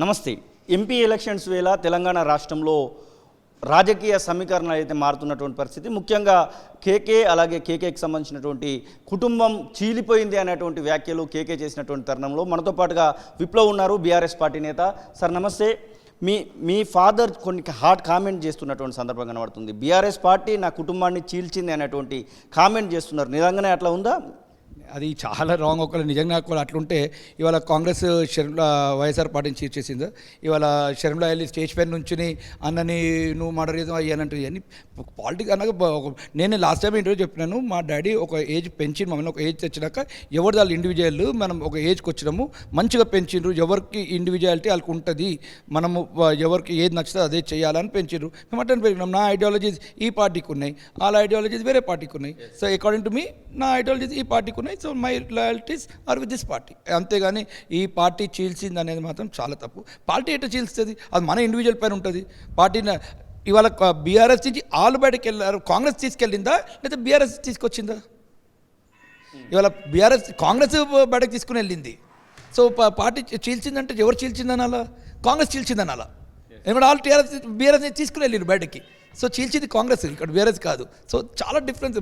నమస్తే. MP elections వేళ తెలంగాణ రాష్ట్రంలో రాజకీయ సమీకరణలు అయితే మారుతున్నటువంటి పరిస్థితి. ముఖ్యంగా అలాగే కేకేకి సంబంధించినటువంటి కుటుంబం చీలిపోయింది అనేటువంటి వ్యాఖ్యలు కేకే చేసినటువంటి తరుణంలో మనతో పాటుగా విప్లవ్ ఉన్నారు, బీఆర్ఎస్ పార్టీ నేత. సార్ నమస్తే. మీ ఫాదర్ కొన్ని హాట్ కామెంట్ చేస్తున్నటువంటి సందర్భం కనబడుతుంది. బీఆర్ఎస్ పార్టీ నా కుటుంబాన్ని చీల్చింది అనేటువంటి కామెంట్ చేస్తున్నారు. నిజంగానే అట్లా ఉందా? అది చాలా రాంగ్. ఒకవేళ నిజంగా కూడా అట్లుంటే ఇవాళ కాంగ్రెస్ వైఎస్ఆర్ పార్టీని చీట్ చేసింది. ఇవాళ షర్మిల వెళ్ళి స్టేజ్ పైన నుంచుని అన్నని నువ్వు మర్డర్ చేద్దాం అయ్యానంటే ఇవన్నీ పాలిటిక్స్ అన్నాక నేను లాస్ట్ టైం ఇంటర్వ్యూ చెప్పినాను. మా డాడీ ఒక ఏజ్ పెంచి మమ్మల్ని ఒక ఏజ్ తెచ్చినాక ఎవరిది వాళ్ళు ఇండివిజువల్, మనం ఒక ఏజ్కి వచ్చినాము మంచిగా పెంచిండ్రు. ఎవరికి ఇండివిజువాలిటీ వాళ్ళకి ఉంటుంది, మనము ఎవరికి ఏది నచ్చితే అదే చేయాలని పెంచిండ్రు. మేము అట్టని పెరిగినాం. నా ఐడియాలజీస్ ఈ పార్టీకి ఉన్నాయి, వాళ్ళ ఐడియాలజీస్ వేరే పార్టీకి ఉన్నాయి. సో అకార్డింగ్ టు మీ నా ఐడియాలజీస్ ఈ పార్టీకి ఉన్నాయి. So my loyalties are with this party. అంతేగాని ఈ పార్టీ చీల్చింది అనేది మాత్రం చాలా తప్పు. పార్టీ ఎట్లా చీల్స్తుంది? అది మన ఇండివిజువల్ పైన ఉంటుంది. పార్టీని ఇవాళ బీఆర్ఎస్ నుంచి ఆలు బయటకు వెళ్ళారు. కాంగ్రెస్ తీసుకెళ్ళిందా లేదా బీఆర్ఎస్ తీసుకొచ్చిందా? ఇవాళ కాంగ్రెస్ బయటకు తీసుకుని వెళ్ళింది. సో పార్టీ చీల్చిందంటే ఎవరు చీల్చిందని అలా? కాంగ్రెస్ చీల్చిందని అలా. ఎందుకంటే వాళ్ళు బీఆర్ఎస్ తీసుకుని వెళ్ళారు బయటకి. సో చీల్చింది కాంగ్రెస్, ఇక్కడ బీఆర్ఎస్ కాదు. సో చాలా difference.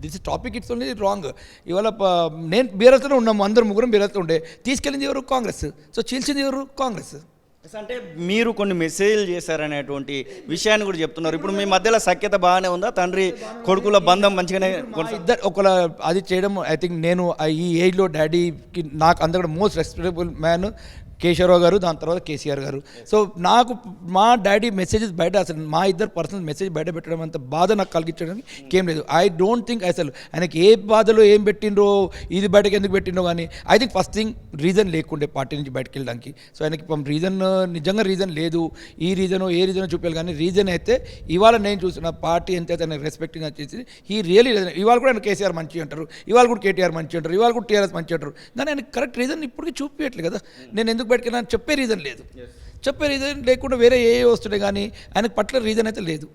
This topic it's only wrong. ఇవాళ నేను బీఆర్ఎస్లో ఉన్నాము, అందరు ముగ్గురం బీఆర్ఎస్లో ఉండే. తీసుకెళ్ళింది ఎవరు? కాంగ్రెస్. సో చీల్చింది ఎవరు? కాంగ్రెస్. అంటే మీరు కొన్ని మెసేజ్లు చేశారనేటువంటి విషయాన్ని కూడా చెప్తున్నారు. ఇప్పుడు మీ మధ్యలో సఖ్యత బాగానే ఉందా? తండ్రి కొడుకుల బంధం మంచిగానే ఇద్దరు ఒకలా అది చేయడం. ఐ థింక్ నేను ఈ ఏజ్లో డాడీకి నాకు అందరికీ మోస్ట్ రెస్పెక్టబుల్ మ్యాన్ కేశవరావు గారు, దాని తర్వాత కేసీఆర్ గారు. సో నాకు మా డాడీ మెసేజెస్ బయట అసలు మా ఇద్దరు పర్సనల్ మెసేజ్ బయట పెట్టడం అంత బాధ నాకు కలిగించడానికి ఏం లేదు. ఐ డోంట్ థింక్ అసలు ఆయనకి ఏ బాధలో ఏం పెట్టిండ్రో, ఇది బయటకు ఎందుకు పెట్టిండ్రో కానీ I think first thing reason లేకుండే పార్టీ నుంచి బయటకు వెళ్ళడానికి. సో ఆయనకి రీజన్ నిజంగా రీజన్ లేదు. ఈ రీజను ఏ రీజనో చూపించాలి కానీ రీజన్ అయితే ఇవాళ నేను చూసిన పార్టీ ఎంత అయితే ఆయనకు రెస్పెక్టింగ్ వచ్చేసి ఈ రియలీ ఇవాళ కూడా ఆయన కేసీఆర్ మంచి అంటారు, ఇవాళ కూడా కేటీఆర్ మంచి అంటారు, ఇవాళ కూడా టీఆర్ఎస్ మంచి అంటారు. దాన్ని ఆయన కరెక్ట్ రీజన్ ఇప్పటికీ చూపించట్లేదు కదా. నేను ఎందుకు బయటకెళ్ళి చెప్పే రీజన్ లేదు. చెప్పే రీజన్ లేకుండా వేరే ఏ వస్తుండే కానీ ఆయనకు పట్ల రీజన్ అయితే లేదు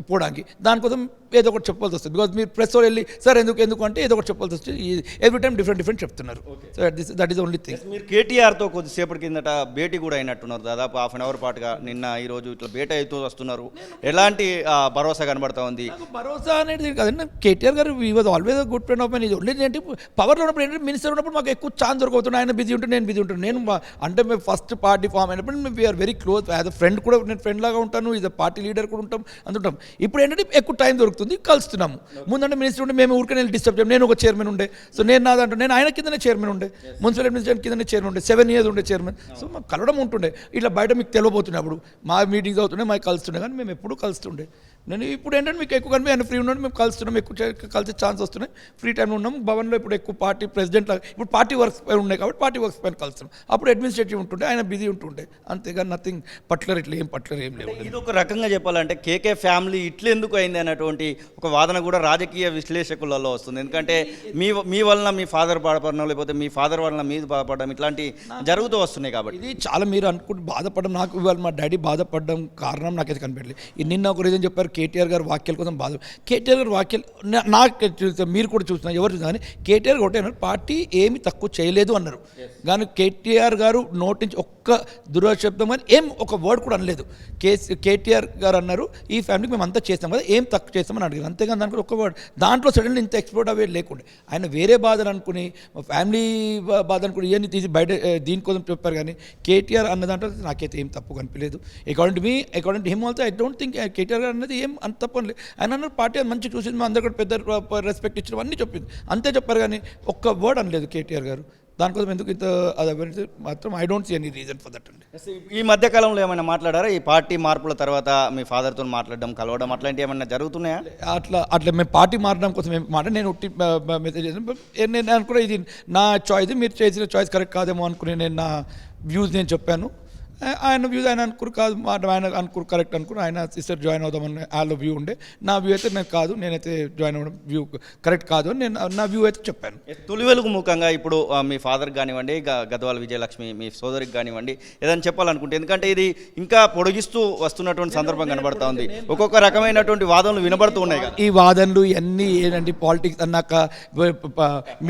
పోవడానికి. దానికోసం ఏదో ఒకటి చెప్పాల్సి వస్తుంది. బికాజ్ మీరు ప్రెస్ వాళ్ళు వెళ్ళి సార్ ఎందుకు అంటే ఏదో ఒకటి చెప్పాల్సి వస్తుంది. ఎవ్రీ టైం డిఫరెంట్ చెప్తున్నారు. So that is only thing. మీరు కేటీఆర్తో కొద్దిసేపటి కిందట భేటీ కూడా అయినట్టున్నారు, దాదాపు హాఫ్ అన్ అవర్ పాటుగా. నిన్న ఈరోజు ఇట్లా భేటీ అవుతూ వస్తున్నారు. ఎలాంటి భరోసా కనబడతా ఉంది? భరోసా అనేది కదండి. కేటీఆర్ గారు he was always good friend of mine. ఇది ఓన్లీ ఏంటి పవర్లో ఉన్నప్పుడు ఏంటంటే మినిస్టర్ ఉన్నప్పుడు మాకు ఎక్కువ ఛాన్స్ దొరకవుతుంది. ఆయన బిజీ ఉంటే నేను బిజీ ఉంటాను. నేను అంటే మేము ఫస్ట్ పార్టీ ఫామ్ అయినప్పుడు మేము we are very close. As a friend కూడా నేను ఫ్రెండ్ లాగా ఉంటాను, ఈజ్ అ పార్టీ లీడర్ కూడా ఉంటాం, అందుంటాం. ఇప్పుడు ఏంటంటే ఎక్కువ టైం దొరుకుతుంది, కలుస్తున్నాము. ముందంటే మినిస్టర్ ఉంటే మేము ఊరికే డిస్టర్బ్ చేయం. నేను ఒక చైర్మన్ ఉండే. సో నేను నాదంటే నేను ఆయన కిందనే చైర్మన్ ఉండే, మున్సిపల్ అడ్మినిస్ట్రేషన్ కిందనే చైర్మన్ ఉండే, 7 years ఉండే చైర్మన్. సో మాకు కలవడం ఉంటుండే. ఇట్లా బయట మీకు తెలియబోతున్నప్పుడు మా మీటింగ్స్ అవుతుండే, మాకు కలుస్తుండే. కానీ మేము ఎప్పుడు కలుస్తుండే. నేను ఇప్పుడు ఏంటంటే మీకు ఎక్కువ కానీ ఆయన ఫ్రీ ఉన్నాడు, మేము కలుస్తున్నాం, ఎక్కువ కలిసే ఛాన్స్ వస్తున్నాయి. ఫ్రీ టైంలో ఉన్నాము. భవన్లో ఇప్పుడు ఎక్కువ పార్టీ ప్రెసిడెంట్ లాగా ఇప్పుడు పార్టీ వర్క్స్ పైన ఉన్నాయి కాబట్టి పార్టీ వర్క్స్ పైన కలుస్తున్నాం. అప్పుడు అడ్మినిస్ట్రేటివ్ ఉంటుండే, ఆయన బిజీ ఉంటుండే. అంతేగాని నథింగ్ పట్లర్ ఇట్లా ఏం పట్లర్ ఏం లేవు. ఇది ఒక రకంగా చెప్పాలంటే కేకే ఫ్యామిలీ ఇట్లా ఎందుకు అయింది అనేటువంటి ఒక వాదన కూడా రాజకీయ విశ్లేషకులలో వస్తుంది. ఎందుకంటే మీ వలన మీ ఫాదర్ బాధపడడం, లేకపోతే మీ ఫాదర్ వలన మీరు బాధపడడం, ఇట్లాంటి జరుగుతూ వస్తున్నాయి. కాబట్టి ఇది చాలా మీరు అనుకుంటే బాధపడడం. నాకు ఇవాళ మా డాడీ బాధపడడం కారణం నాకైతే కనిపెట్టలేదు. నిన్న ఒక రీజన్ చెప్పారు, కేటీఆర్ గారు వాక్యాల కోసం బాధ. కేటీఆర్ గారు వాక్యాలు నాకు చూస్తే మీరు కూడా చూస్తున్నారు, ఎవరు చూసినా కానీ కేటీఆర్ ఒకటే అన్నారు, పార్టీ ఏమి తక్కువ చేయలేదు అన్నారు. కానీ కేటీఆర్ గారు నోటి నుంచి ఒక్క దురశబ్దం అని ఏం ఒక వర్డ్ కూడా అనలేదు. కేటీఆర్ గారు అన్నారు ఈ ఫ్యామిలీకి మేము అంతా చేస్తాం కదా, ఏం తక్కువ చేస్తామని అడిగారు. అంతేగాని దానికి ఒక్క వర్డ్ దాంట్లో సడన్లీ ఇంత ఎక్స్ప్లోర్డ్ అవే లేకుండా ఆయన వేరే బాధలు అనుకుని ఫ్యామిలీ బాధ అనుకుని ఇవన్నీ తీసి బయట దీనికోసం చెప్పారు. కానీ కేటీఆర్ అన్న దాంట్లో నాకైతే ఏం తప్పు కనిపించలేదు. According to him also I don't think KTR గారు అన్నది ఏం అంత తప్పు అనలేదు. ఆయన అన్నారు పార్టీ మంచి చూసింది, మా అందరు కూడా పెద్ద రెస్పెక్ట్ ఇచ్చిన అన్నీ చెప్పింది, అంతే చెప్పారు. కానీ ఒక్క వర్డ్ అనలేదు కేటీఆర్ గారు. దానికోసం ఎందుకు ఇంత అది మాత్రం I don't see any reason for that అండి. ఈ మధ్యకాలంలో ఏమైనా మాట్లాడారా? ఈ పార్టీ మార్పుల తర్వాత మీ ఫాదర్తో మాట్లాడడం, కలవడం అట్లాంటివి ఏమైనా జరుగుతున్నాయా? అట్లా మేము పార్టీ మారడం కోసం నేను మెసేజ్ చేసాను. నేను అనుకున్నా ఇది నా చాయిస్, మీరు చేసిన చాయిస్ కరెక్ట్ కాదేమో అనుకుని నేను నా వ్యూస్ నేను చెప్పాను. ఆయన వ్యూ ఆయన అనుకురు కాదు ఆయన అనుకురు కరెక్ట్ అనుకుని ఆయన సిస్టర్ జాయిన్ అవుదామని వాళ్ళ వ్యూ ఉండే. నా వ్యూ అయితే నేను కాదు, నేనైతే జాయిన్ అవ్వడం వ్యూ కరెక్ట్ కాదు అని నేను నా వ్యూ అయితే చెప్పాను. తొలి వెలుగు ముఖంగా ఇప్పుడు మీ ఫాదర్కి కానివ్వండి, గద్వాల విజయలక్ష్మి మీ సోదరికి కానివ్వండి, ఏదైనా చెప్పాలనుకుంటే, ఎందుకంటే ఇది ఇంకా పొడిగిస్తూ వస్తున్నటువంటి సందర్భం కనబడతా ఉంది, ఒక్కొక్క రకమైనటువంటి వాదనలు వినబడుతూ ఉన్నాయి కదా. ఈ వాదనలు ఇవన్నీ ఏంటంటే పాలిటిక్స్ అన్నాక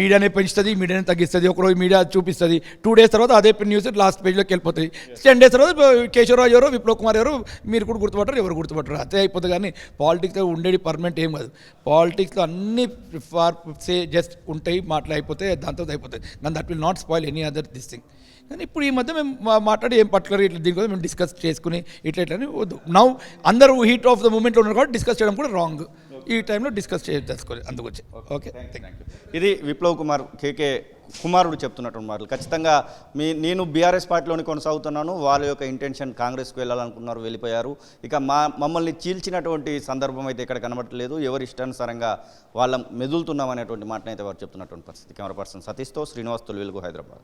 మీడియానే పెంచుతుంది, మీడియానే తగ్గిస్తుంది. ఒకరోజు మీడియా చూపిస్తుంది, 2 days తర్వాత అదే న్యూస్ లాస్ట్ పేజ్లోకి వెళ్ళిపోతుంది. 10 days తర్వాత కేశవరావు ఎవరో విప్లవ్ కుమార్ ఎవరో మీరు కూడా గుర్తుపట్టరు, ఎవరు గుర్తుపట్టరు, అదే అయిపోతుంది. కానీ పాలిటిక్స్లో ఉండేది పర్మనెంట్ ఏం కాదు. పాలిటిక్స్లో అన్ని జస్ట్ ఉంటాయి, మాటలు అయిపోతాయి, దాంతో అయిపోతాయి. కానీ that will not spoil any other this thing. కానీ ఇప్పుడు ఈ మధ్య మేము మాట్లాడి ఏం పర్టికులర్ ఇట్లా దీనికోసం మేము డిస్కస్ చేసుకుని ఇట్లా అని వద్దు. నౌ అందరూ హీట్ ఆఫ్ ద మూమెంట్లో ఉన్నారు కాబట్టి డిస్కస్ చేయడం కూడా రాంగ్. ఈ టైంలో డిస్కస్ చేసుకోవాలి, అందుకొచ్చి. Okay, thank you. ఇది విప్లవ్ కుమార్ కేకే కుమారుడు చెప్తున్నటువంటి మాటలు. ఖచ్చితంగా నేను బీఆర్ఎస్ పార్టీలోని కొనసాగుతున్నాను, వాళ్ళ యొక్క ఇంటెన్షన్ కాంగ్రెస్కి వెళ్ళాలనుకున్నారు, వెళ్ళిపోయారు. ఇక మమ్మల్ని చీల్చినటువంటి సందర్భం అయితే ఇక్కడ కనబడట్లేదు, ఎవరి ఇష్టానుసారంగా వాళ్ళ మెదులుతున్నాం అనేటువంటి మాటనైతే వారు చెప్తున్నటువంటి పరిస్థితి. కెమెరా పర్సన్ సతీష్తో శ్రీనివాస్, తొలి వెలుగు, హైదరాబాద్.